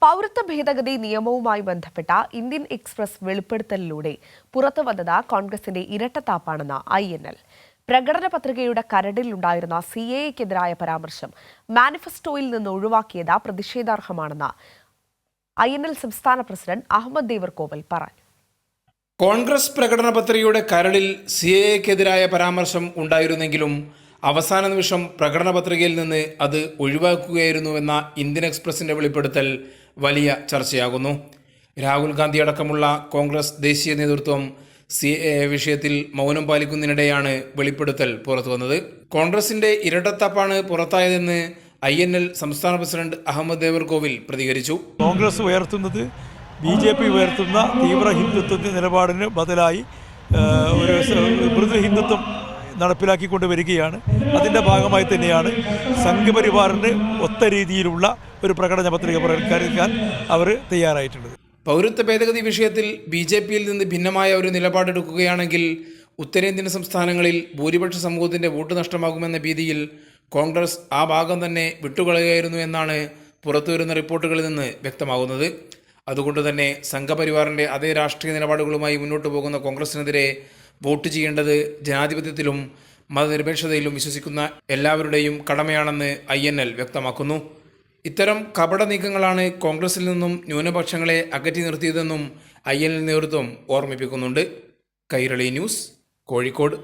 പൗരത്വ ഭേദഗതി നിയമവുമായി ബന്ധപ്പെട്ട ഇന്ത്യൻ എക്സ്പ്രസ് വെളിപ്പെടുത്തലിലൂടെ പുറത്തുവന്നത് കോൺഗ്രസിന്റെ ഇരട്ടത്താപ്പാണെന്ന് INL. പ്രകടന പത്രികയുടെ കരടിലുണ്ടായിരുന്ന CAA-ക്കെതിരായ പരാമർശം മാനിഫെസ്റ്റോയിൽ നിന്ന് ഒഴിവാക്കിയത് പ്രതിഷേധാർഹമാണെന്ന് INL സംസ്ഥാന പ്രസിഡന്റ് അഹമ്മദ് ദേവർകോവിൽ പറഞ്ഞു. കോൺഗ്രസ് പ്രകടന പത്രികയുടെ കരടിൽ CAA-ക്കെതിരായ പരാമർശം ഉണ്ടായിരുന്നെങ്കിലും അവസാന നിമിഷം പ്രകടന പത്രികയിൽ നിന്ന് അത് ഒഴിവാക്കുകയായിരുന്നുവെന്ന ഇന്ത്യൻ എക്സ്പ്രസിന്റെ വെളിപ്പെടുത്തൽ വലിയ ചർച്ചയാകുന്നു. രാഹുൽ ഗാന്ധി അടക്കമുള്ള കോൺഗ്രസ് ദേശീയ നേതൃത്വം CAA വിഷയത്തിൽ മൗനം പാലിക്കുന്നതിനിടെയാണ് വെളിപ്പെടുത്തൽ പുറത്തുവന്നത്. കോൺഗ്രസിന്റെ ഇരട്ടത്താപ്പാണ് പുറത്തായതെന്ന് INL സംസ്ഥാന പ്രസിഡന്റ് അഹമ്മദ് ദേവർകോവിൽ പ്രതികരിച്ചു. കോൺഗ്രസ് ഉയർത്തുന്നത് BJP ഉയർത്തുന്ന തീവ്ര ഹിന്ദുത്വത്തിന്റെ നിലപാടിന് ബദലായി ഒരു മൃദു ഹിന്ദുത്വം നടപ്പിലാക്കിക്കൊണ്ട് വരികയാണ്. അതിൻ്റെ ഭാഗമായി തന്നെയാണ് സംഘപരിവാറിന് ഒത്ത രീതിയിലുള്ള ഒരു പ്രകടന പത്രിക പ്രഖ്യാപിക്കാൻ അവർ തയ്യാറായിട്ടുള്ളത്. പൗരത്വ ഭേദഗതി വിഷയത്തിൽ BJP-യിൽ നിന്ന് ഭിന്നമായ ഒരു നിലപാടെടുക്കുകയാണെങ്കിൽ ഉത്തരേന്ത്യൻ സംസ്ഥാനങ്ങളിൽ ഭൂരിപക്ഷ സമൂഹത്തിൻ്റെ വോട്ട് നഷ്ടമാകുമെന്ന ഭീതിയിൽ കോൺഗ്രസ് ആ ഭാഗം തന്നെ വിട്ടുകളയുകയായിരുന്നു എന്നാണ് പുറത്തുവരുന്ന റിപ്പോർട്ടുകളിൽ നിന്ന് വ്യക്തമാകുന്നത്. അതുകൊണ്ട് തന്നെ സംഘപരിവാറിൻ്റെ അതേ രാഷ്ട്രീയ നിലപാടുകളുമായി മുന്നോട്ട് പോകുന്ന കോൺഗ്രസിനെതിരെ വോട്ട് ചെയ്യേണ്ടത് ജനാധിപത്യത്തിലും മതനിരപേക്ഷതയിലും വിശ്വസിക്കുന്ന എല്ലാവരുടെയും കടമയാണെന്ന് INL വ്യക്തമാക്കുന്നു. ഇത്തരം കപട നീക്കങ്ങളാണ് കോൺഗ്രസിൽ നിന്നും ന്യൂനപക്ഷങ്ങളെ അകറ്റി നിർത്തിയതെന്നും INL നേതൃത്വം ഓർമ്മിപ്പിക്കുന്നുണ്ട്. കൈരളി ന്യൂസ്, കോഴിക്കോട്.